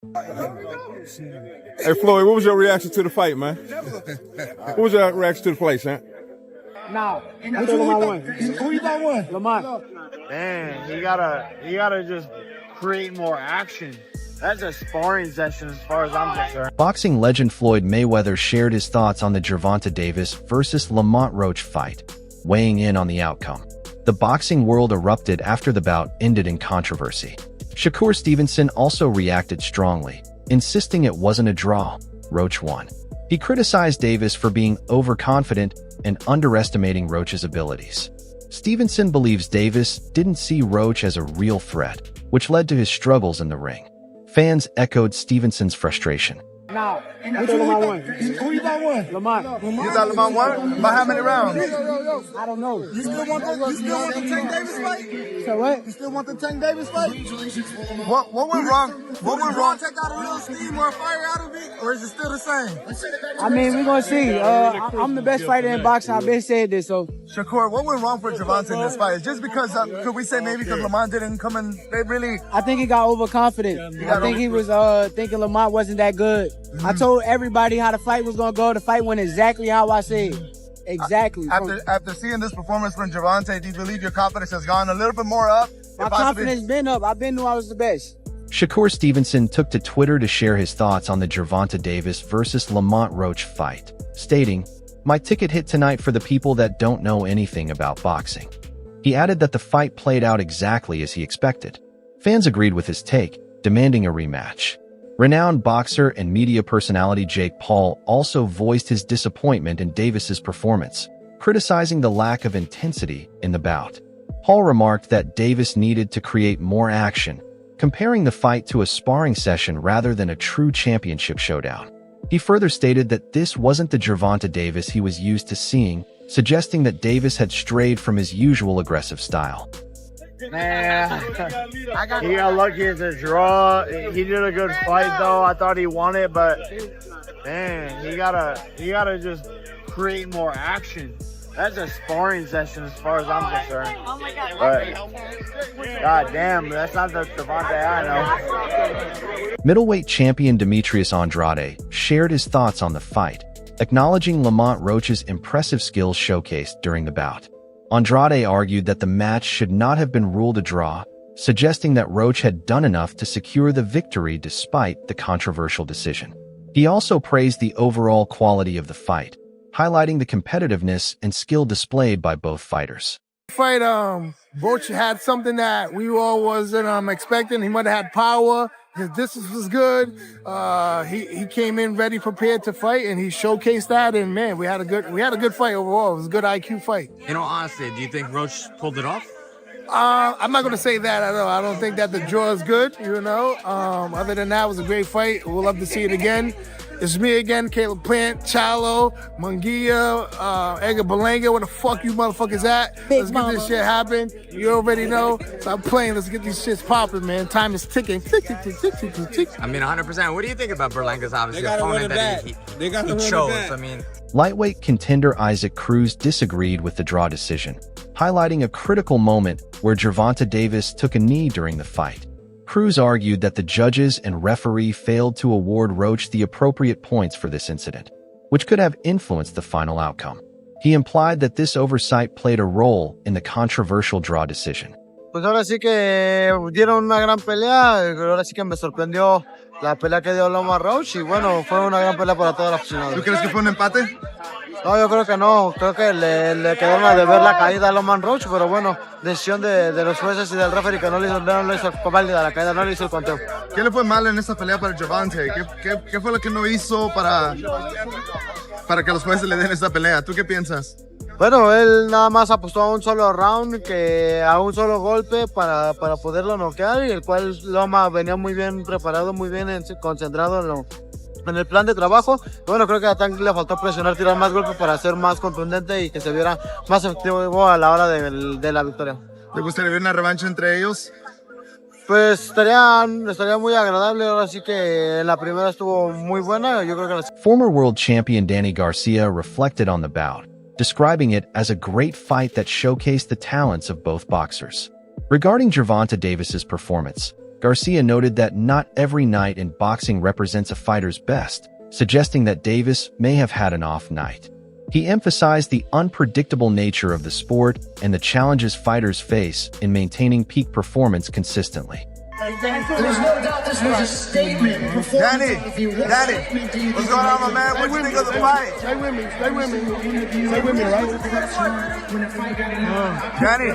Hey Floyd, what was your reaction to the fight, man? What was your reaction to the fight, son? Nah, I thought Lamont won. Who you thought won? Lamont. Man, he gotta just create more action. That's a sparring session as far as I'm concerned. Boxing legend Floyd Mayweather shared his thoughts on the Gervonta Davis versus Lamont Roach fight, weighing in on the outcome. The boxing world erupted after the bout ended in controversy. Shakur Stevenson also reacted strongly, insisting it wasn't a draw. Roach won. He criticized Davis for being overconfident and underestimating Roach's abilities. Stevenson believes Davis didn't see Roach as a real threat, which led to his struggles in the ring. Fans echoed Stevenson's frustration. Nah, I thought Lamont won. Who you thought won? Lamont. You thought Lamont won? By how many rounds? I don't know. You still want the Tank Davis fight? So what? You still want the Tank Davis fight? What went wrong? What went wrong? Take out a little steam or fire out of it, or is it still the same? I mean, we're gonna see. I'm the best fighter in boxing. I've been saying this, so. Shakur, what went wrong for Gervonta in this fight? Is just because, could we say maybe because Lamont didn't come in, they really... I think he got overconfident. I think he was thinking Lamont wasn't that good. I told everybody how the fight was gonna go. The fight went exactly how I said. Exactly. After seeing this performance from Gervonta, do you believe your confidence has gone a little bit more up? My confidence been up. I've been knew I was the best. Shakur Stevenson took to Twitter to share his thoughts on the Gervonta Davis versus Lamont Roach fight, stating, "My ticket hit tonight for the people that don't know anything about boxing." He added that the fight played out exactly as he expected. Fans agreed with his take, demanding a rematch. Renowned boxer and media personality Jake Paul also voiced his disappointment in Davis's performance, criticizing the lack of intensity in the bout. Paul remarked that Davis needed to create more action, comparing the fight to a sparring session rather than a true championship showdown. He further stated that this wasn't the Gervonta Davis he was used to seeing, suggesting that Davis had strayed from his usual aggressive style. Man, he got lucky as a draw. He did a good fight though. I thought he won it, but man, he gotta just create more action. That's a sparring session as far as I'm concerned. Oh my God. But god damn, that's not the Gervonta I know. Middleweight champion Demetrius Andrade shared his thoughts on the fight, acknowledging Lamont Roach's impressive skills showcased during the bout. Andrade argued that the match should not have been ruled a draw, suggesting that Roach had done enough to secure the victory despite the controversial decision. He also praised the overall quality of the fight, highlighting the competitiveness and skill displayed by both fighters. Fight, Roach had something that we all wasn't expecting. He might have had power. His distance was good. He came in ready, prepared to fight, and he showcased that. And man, we had a good fight overall. It was a good IQ fight. In all honesty, do you think Roach pulled it off? I'm not going to say that. I don't think that the draw is good, you know. Other than that, it was a great fight. We'll love to see it again. It's me again, Caleb Plant, Chalo, Munguia, Edgar Berlanga. Where the fuck you motherfuckers at? Let's get this shit happen. You already know. Stop playing. Let's get these shits popping, man. Time is ticking. Tick, tick, tick, tick, tick, tick, tick. I mean, 100%. What do you think about Berlanga's obviously They gotta run opponent it that back. he They gotta run it chose? back. I mean, Lightweight contender Isaac Cruz disagreed with the draw decision, highlighting a critical moment where Gervonta Davis took a knee during the fight. Cruz argued that the judges and referee failed to award Roach the appropriate points for this incident, which could have influenced the final outcome. He implied that this oversight played a role in the controversial draw decision. Pues ahora sí que dieron una gran pelea. Ahora sí que me sorprendió la pelea que dio Lamont Roach y bueno, fue una gran pelea para toda la aficionada. ¿Tú crees que fue un empate? No, yo creo que no. Creo que le quedó una de ver la caída a Lamont Roach, pero bueno, decisión de los jueces y del referee que no le hizo válida la caída, no le hizo el conteo. ¿Qué le fue mal en esta pelea para Gervonta? ¿Qué fue lo que no hizo para que los jueces le den esta pelea? ¿Tú qué piensas? Bueno, él nada más apostó a un solo round, a un solo golpe para poderlo noquear, y el cual Loma venía muy bien preparado, muy bien concentrado en el plan de trabajo. Bueno, creo que a Tank le faltó presionar, tirar más golpes para ser más contundente y que se viera más efectivo a la hora de la victoria. ¿Te gustaría ver una revancha entre ellos? Pues estaría muy agradable. Ahora sí que la primera estuvo muy buena. Yo creo que Former world champion Danny Garcia reflected on the bout, describing it as a great fight that showcased the talents of both boxers. Regarding Gervonta Davis's performance, Garcia noted that not every night in boxing represents a fighter's best, suggesting that Davis may have had an off night. He emphasized the unpredictable nature of the sport and the challenges fighters face in maintaining peak performance consistently. There's no doubt this was a statement. Danny, what's going on, my man? What do you think of the fight? Stay with me, right? Danny,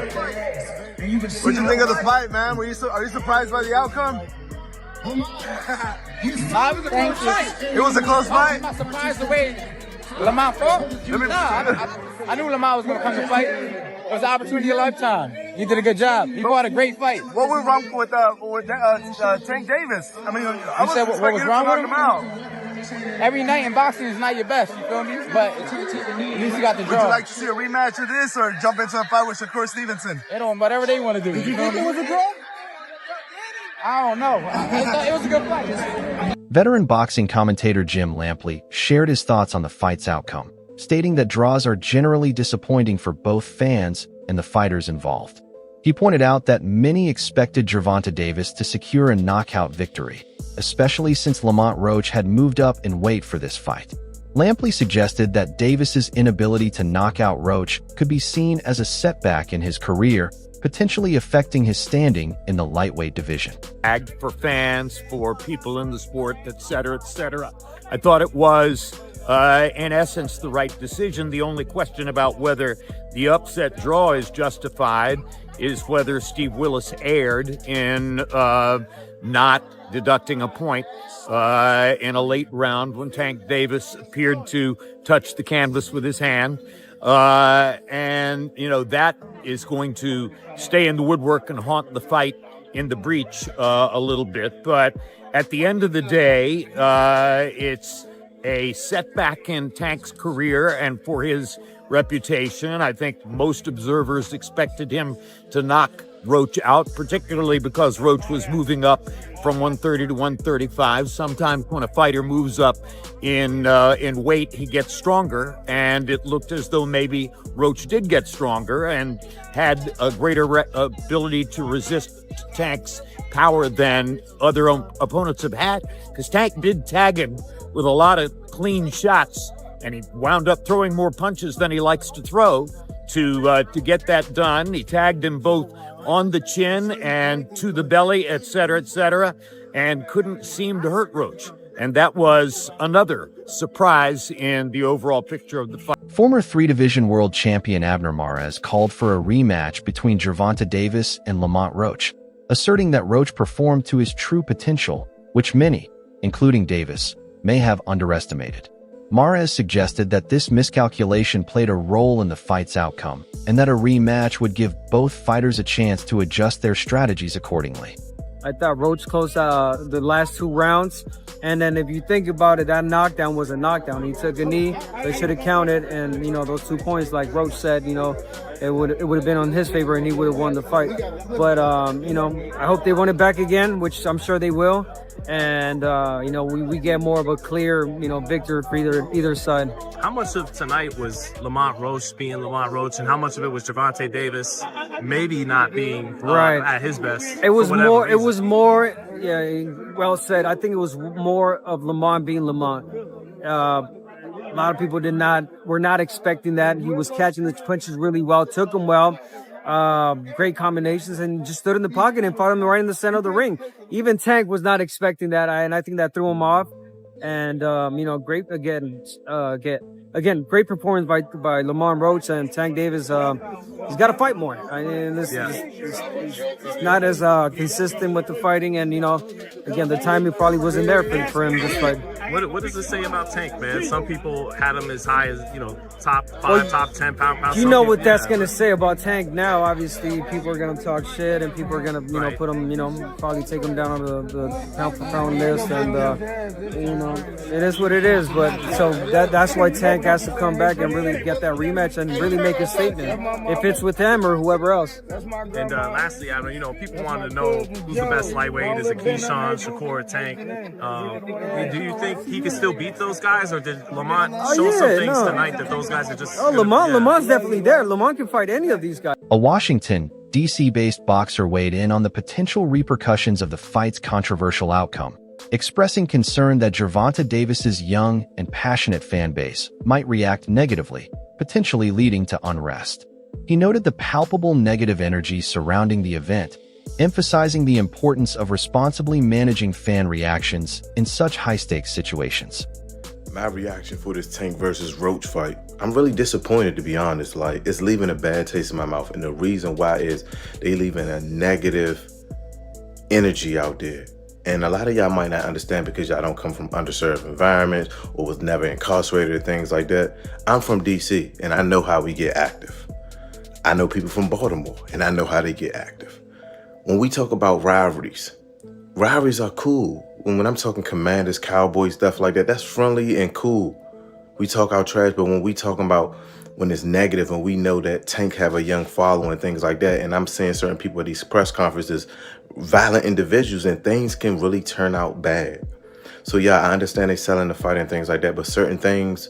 what do you think of the fight, man? Are you surprised by the outcome? Thank you. It was a close fight. I'm not surprised the way Lamont fought. I knew Lamont was going to come to fight. It was an opportunity of a lifetime. He did a good job. He fought a great fight. What went wrong with Tank Davis? I mean, I was said what was expecting wrong him to with knock him? him out. Every night in boxing is not your best, you feel me? But at least you got the Would you draw. like to see a rematch of this or jump into a fight with Shakur Stevenson? They don't, whatever they want to do. You feel me? It was a draw? I don't know. It was a good fight. Veteran boxing commentator Jim Lampley shared his thoughts on the fight's outcome, stating that draws are generally disappointing for both fans and the fighters involved. He pointed out that many expected Gervonta Davis to secure a knockout victory, especially since Lamont Roach had moved up in weight for this fight. Lampley suggested that Davis's inability to knock out Roach could be seen as a setback in his career, potentially affecting his standing in the lightweight division. For fans, for people in the sport, etc., etc. I thought it was, in essence, the right decision. The only question about whether the upset draw is justified is whether Steve Willis erred in not deducting a point in a late round when Tank Davis appeared to touch the canvas with his hand. And, you know, that is going to stay in the woodwork and haunt the fight in the breach a little bit. But at the end of the day, it's a setback in Tank's career and for his reputation. I think most observers expected him to knock Roach out, particularly because Roach was moving up from 130 to 135. Sometimes when a fighter moves up in weight, he gets stronger, and it looked as though maybe Roach did get stronger and had a greater ability to resist Tank's power than other opponents have had, because Tank did tag him with a lot of clean shots, and he wound up throwing more punches than he likes to throw to get that done. He tagged him both on the chin and to the belly, etc., and couldn't seem to hurt Roach. And that was another surprise in the overall picture of the fight. Former three-division world champion Abner Mares called for a rematch between Gervonta Davis and Lamont Roach, asserting that Roach performed to his true potential, which many, including Davis, may have underestimated. Mares suggested that this miscalculation played a role in the fight's outcome, and that a rematch would give both fighters a chance to adjust their strategies accordingly. I thought Roach closed the last 2 rounds, and then if you think about it, that knockdown was a knockdown. He took a knee, they should have counted, and, you know, those 2 points, like Roach said, you know, it would have been on his favor and he would have won the fight. But, you know, I hope they run it back again, which I'm sure they will. And, you know, we get more of a clear, you know, victor for either side. How much of tonight was Lamont Roach being Lamont Roach, and how much of it was Gervonta Davis maybe not being at his best? It was more. Reason? It was more. Yeah, well said. I think it was more of Lamont being Lamont. A lot of people were not expecting that. He was catching the punches really well, took them well. Great combinations, and just stood in the pocket and fought him right in the center of the ring. Even Tank was not expecting that, and I think that threw him off. And you know, great great performance by Lamont Roach, and Tank Davis. He's got to fight more. I mean, he's not as consistent with the fighting, and, you know, again, the timing probably wasn't there for him this fight. What does it say about Tank, man? Some people had him as high as, you know, top 5, top 10 pound. You know what that's going to say about Tank now. Obviously, people are going to talk shit, and people are going to, you know, put him, you know, probably take him down on the pound for pound list, and, you know, it is what it is. But so that's why Tank has to come back and really get that rematch and really make a statement, if it's with him or whoever else. And lastly, Adam, you know, people want to know who's the best lightweight. Is it Keyshawn, Shakur, Tank? Do you think he can still beat those guys, or did Lamont show some things tonight that those guys are just? Lamont's definitely there. Lamont can fight any of these guys. A Washington, D.C.-based boxer weighed in on the potential repercussions of the fight's controversial outcome, expressing concern that Gervonta Davis's young and passionate fan base might react negatively, potentially leading to unrest. He noted the palpable negative energy surrounding the event, emphasizing the importance of responsibly managing fan reactions in such high-stakes situations. My reaction for this Tank versus Roach fight, I'm really disappointed, to be honest. Like, it's leaving a bad taste in my mouth, and the reason why is they leaving a negative energy out there. And a lot of y'all might not understand because y'all don't come from underserved environments or was never incarcerated or things like that. I'm from DC, and I know how we get active. I know people from Baltimore, and I know how they get active. When we talk about rivalries are cool. When I'm talking Commanders, Cowboys, stuff like that, that's friendly and cool. We talk our trash, but when we talking about when it's negative and we know that Tank have a young following and things like that, and I'm seeing certain people at these press conferences, violent individuals, and things can really turn out bad. So yeah, I understand they selling the fight and things like that, but certain things,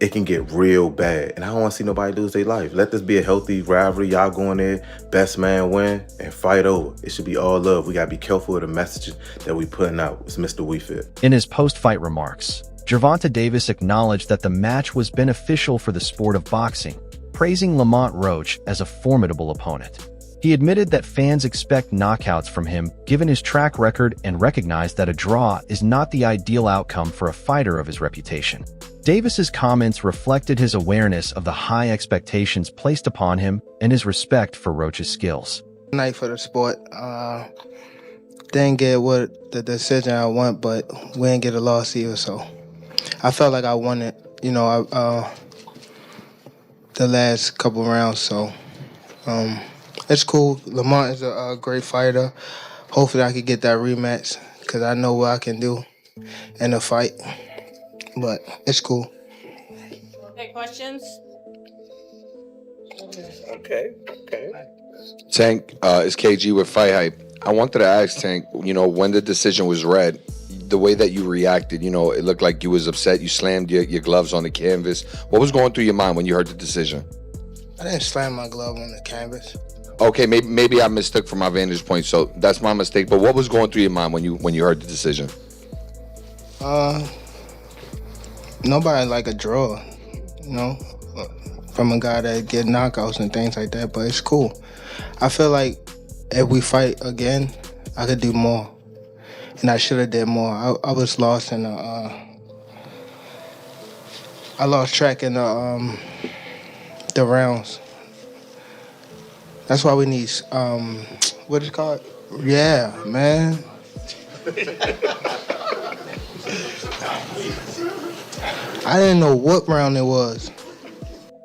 it can get real bad. And I don't want to see nobody lose their life. Let this be a healthy rivalry. Y'all go in there, best man win, and fight over. It should be all love. We got to be careful with the messages that we putting out. It's Mr. We Fit. In his post-fight remarks, Gervonta Davis acknowledged that the match was beneficial for the sport of boxing, praising Lamont Roach as a formidable opponent. He admitted that fans expect knockouts from him given his track record and recognized that a draw is not the ideal outcome for a fighter of his reputation. Davis's comments reflected his awareness of the high expectations placed upon him and his respect for Roach's skills. Night for the sport. Didn't get what the decision I want, but we didn't get a loss either, so I felt like I won it, the last couple rounds, so it's cool. Lamont is a great fighter. Hopefully I could get that rematch because I know what I can do in a fight. But it's cool. Okay, questions? Okay. Tank, it's KG with Fight Hype. I wanted to ask Tank, when the decision was read, the way that you reacted, it looked like you was upset. You slammed your gloves on the canvas. What was going through your mind when you heard the decision? I didn't slam my glove on the canvas. Okay, maybe I mistook from my vantage point, so that's my mistake. But what was going through your mind when you heard the decision? Nobody like a draw, from a guy that get knockouts and things like that, but it's cool. I feel like if we fight again, I could do more, and I should have did more. I was lost in I lost track in the rounds. That's why we need, what is it called? Yeah, man. I didn't know what round it was.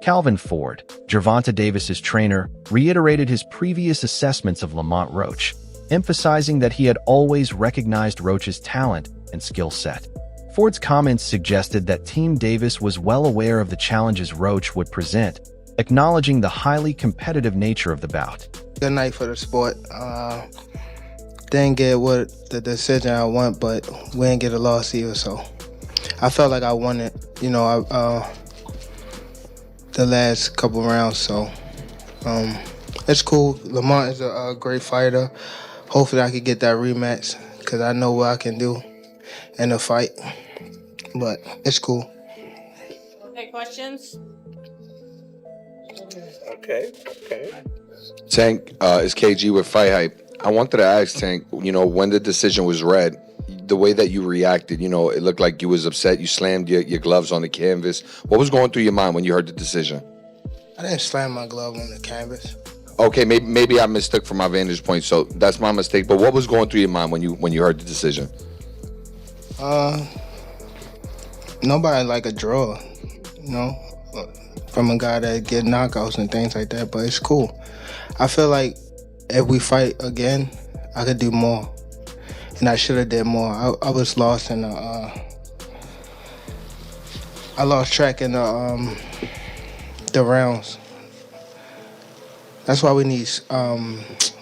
Calvin Ford, Gervonta Davis's trainer, reiterated his previous assessments of Lamont Roach, emphasizing that he had always recognized Roach's talent and skill set. Ford's comments suggested that Team Davis was well aware of the challenges Roach would present, acknowledging the highly competitive nature of the bout. Good night for the sport. Didn't get what the decision I want, but we didn't get a loss either, so I felt like I won it, the last couple rounds, so it's cool. Lamont is a great fighter. Hopefully I could get that rematch because I know what I can do in a fight, but it's cool. Okay, questions? Okay. Tank, it's KG with Fight Hype. I wanted to ask Tank, when the decision was read, the way that you reacted, it looked like you was upset. You slammed your gloves on the canvas. What was going through your mind when you heard the decision? I didn't slam my glove on the canvas. Okay, maybe I mistook from my vantage point, so that's my mistake. But what was going through your mind when you heard the decision? Nobody like a draw, from a guy that get knockouts and things like that, but it's cool. I feel like if we fight again, I could do more, and I should have did more. I was lost in I lost track in the rounds. That's why we need,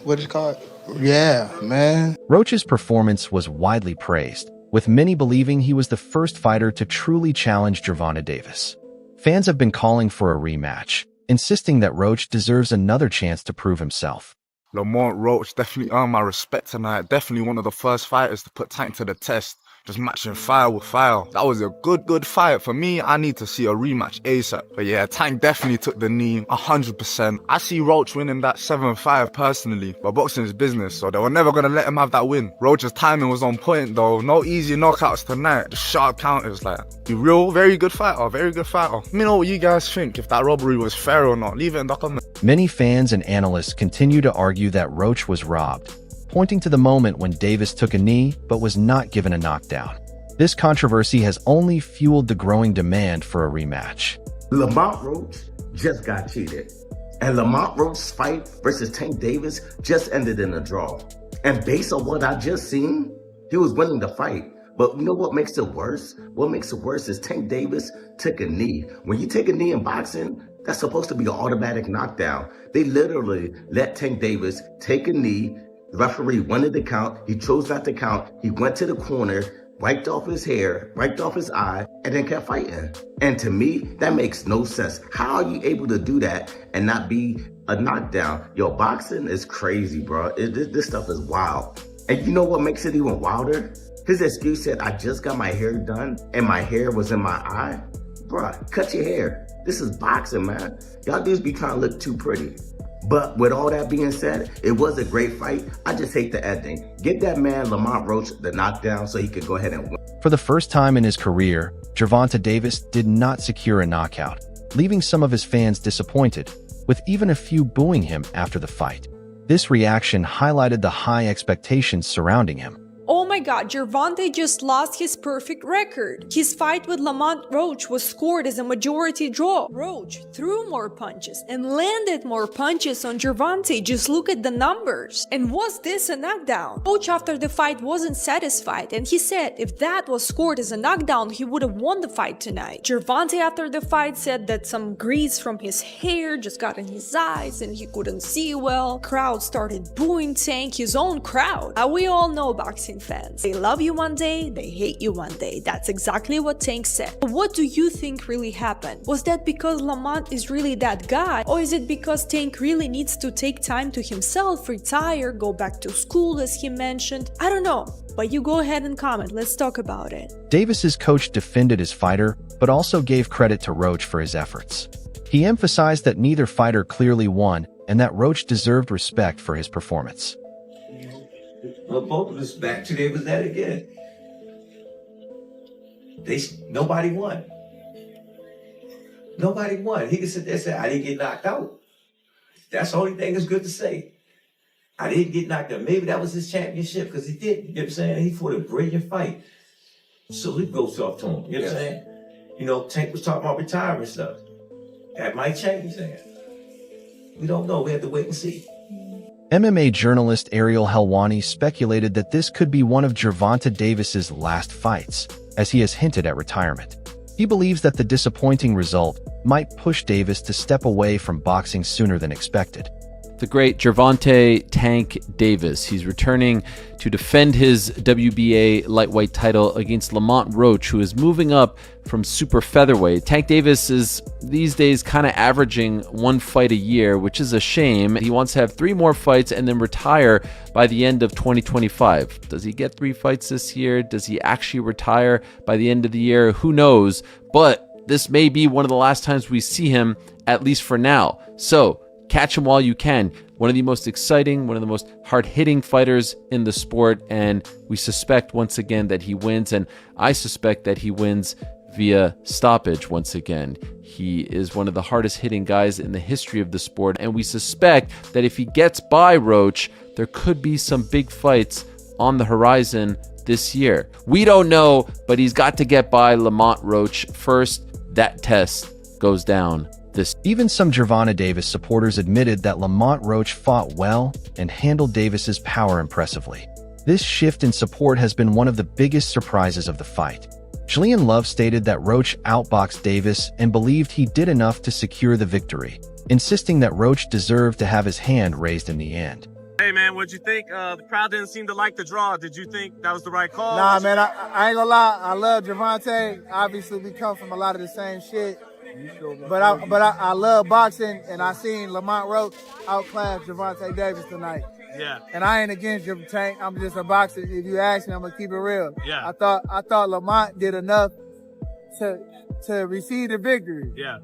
what is it called? Yeah, man. Roach's performance was widely praised, with many believing he was the first fighter to truly challenge Gervonta Davis. Fans have been calling for a rematch, insisting that Roach deserves another chance to prove himself. Lamont Roach definitely earned my respect tonight. Definitely one of the first fighters to put Tank to the test. Just matching fire with fire. That was a good fight. For me, I need to see a rematch ASAP. But yeah, Tank definitely took the knee 100%. I see Roach winning that 7-5 personally. But boxing is business, so they were never going to let him have that win. Roach's timing was on point though. No easy knockouts tonight. Just sharp counters like. Be real, very good fighter, very good fighter. Let me know what you guys think, if that robbery was fair or not. Leave it in the comments. Many fans and analysts continue to argue that Roach was robbed, pointing to the moment when Davis took a knee but was not given a knockdown. This controversy has only fueled the growing demand for a rematch. Lamont Roach just got cheated. And Lamont Roach's fight versus Tank Davis just ended in a draw. And based on what I just seen, he was winning the fight. But you know what makes it worse? What makes it worse is Tank Davis took a knee. When you take a knee in boxing, that's supposed to be an automatic knockdown. They literally let Tank Davis take a knee. The referee wanted to count. He chose not to count. He went to the corner, wiped off his hair, wiped off his eye, and then kept fighting. And to me, that makes no sense. How are you able to do that and not be a knockdown? Yo, boxing is crazy, bro. This stuff is wild. And you know what makes it even wilder? His excuse said, I just got my hair done and my hair was in my eye. Bruh, cut your hair. This is boxing, man. Y'all dudes be trying to look too pretty. But with all that being said, it was a great fight. I just hate the ending. Give that man Lamont Roach the knockdown so he could go ahead and win. For the first time in his career, Gervonta Davis did not secure a knockout, leaving some of his fans disappointed, with even a few booing him after the fight. This reaction highlighted the high expectations surrounding him. Oh my god, Gervonta just lost his perfect record. His fight with Lamont Roach was scored as a majority draw. Roach threw more punches and landed more punches on Gervonta. Just look at the numbers. And was this a knockdown? Roach after the fight wasn't satisfied and he said if that was scored as a knockdown, he would have won the fight tonight. Gervonta after the fight said that some grease from his hair just got in his eyes and he couldn't see well. Crowd started booing Tank, his own crowd. We all know boxing fans. They love you one day, they hate you one day. That's exactly what Tank said. But what do you think really happened? Was that because Lamont is really that guy? Or is it because Tank really needs to take time to himself, retire, go back to school as he mentioned? I don't know. But you go ahead and comment. Let's talk about it. Davis's coach defended his fighter, but also gave credit to Roach for his efforts. He emphasized that neither fighter clearly won and that Roach deserved respect for his performance. Well, both of us back today was that again. Nobody won. Nobody won. He could sit there and say, I didn't get knocked out. That's the only thing that's good to say. I didn't get knocked out. Maybe that was his championship because he didn't. You know what I'm saying? He fought a brilliant fight. Salute goes off to him. You know what I'm saying? You know, Tank was talking about retirement stuff. That might change things. We don't know. We have to wait and see. MMA journalist Ariel Helwani speculated that this could be one of Gervonta Davis's last fights, as he has hinted at retirement. He believes that the disappointing result might push Davis to step away from boxing sooner than expected. The great Gervonta "Tank" Davis. He's returning to defend his WBA lightweight title against Lamont Roach, who is moving up from super featherweight. Tank Davis is these days kind of averaging one fight a year, which is a shame. He wants to have 3 more fights and then retire by the end of 2025. Does he get 3 fights this year? Does he actually retire by the end of the year? Who knows? But this may be one of the last times we see him, at least for now. So, catch him while you can. One of the most exciting, one of the most hard-hitting fighters in the sport, and we suspect once again that he wins, and I suspect that he wins via stoppage once again. He is one of the hardest-hitting guys in the history of the sport, and we suspect that if he gets by Roach, there could be some big fights on the horizon this year. We don't know, but he's got to get by Lamont Roach first. That test goes down. Even some Gervonta Davis supporters admitted that Lamont Roach fought well and handled Davis's power impressively. This shift in support has been one of the biggest surprises of the fight. Julian Love stated that Roach outboxed Davis and believed he did enough to secure the victory, insisting that Roach deserved to have his hand raised in the end. Hey man, what'd you think? The crowd didn't seem to like the draw. Did you think that was the right call? Nah, man, I ain't gonna lie. I love Gervonta. Obviously, we come from a lot of the same shit. But I love boxing, and I seen Lamont Roach outclass Gervonta Davis tonight. Yeah. And I ain't against Jim Tank. I'm just a boxer. If you ask me, I'm gonna keep it real. Yeah. I thought Lamont did enough to receive the victory. Yeah.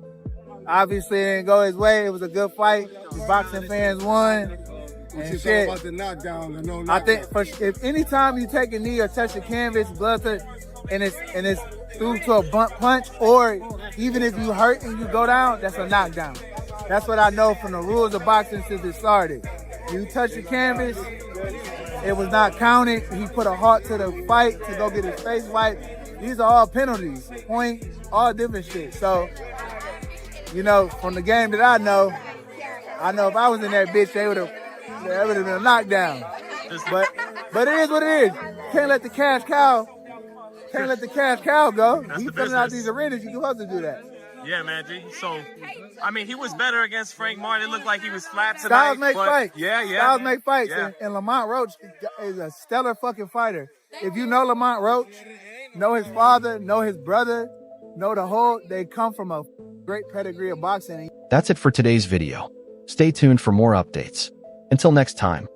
Obviously, it didn't go his way. It was a good fight. The boxing fans won. What And you shit. thought about the knockdown? The no I knockdown? think if anytime you take a knee or touch the canvas, blood touch, and it's through to a bump punch, or even if you hurt and you go down, that's a knockdown. That's what I know from the rules of boxing since it started. You touch the canvas, it was not counted. He put a halt to the fight to go get his face wiped. These are all penalties, point, all different shit. So, you know, from the game that I know if I was in that bitch, that would have been a knockdown. But it is what it is. Can't let the cash cow go. That's You the filling out business. these arenas, you supposed to do that. Yeah, man, G. So, I mean, he was better against Frank Martin. It looked like he was flat tonight. Styles make but fights. Yeah. Styles make fights. Yeah. And Lamont Roach is a stellar fucking fighter. If you know Lamont Roach, know his father, know his brother, know they come from a great pedigree of boxing. That's it for today's video. Stay tuned for more updates. Until next time.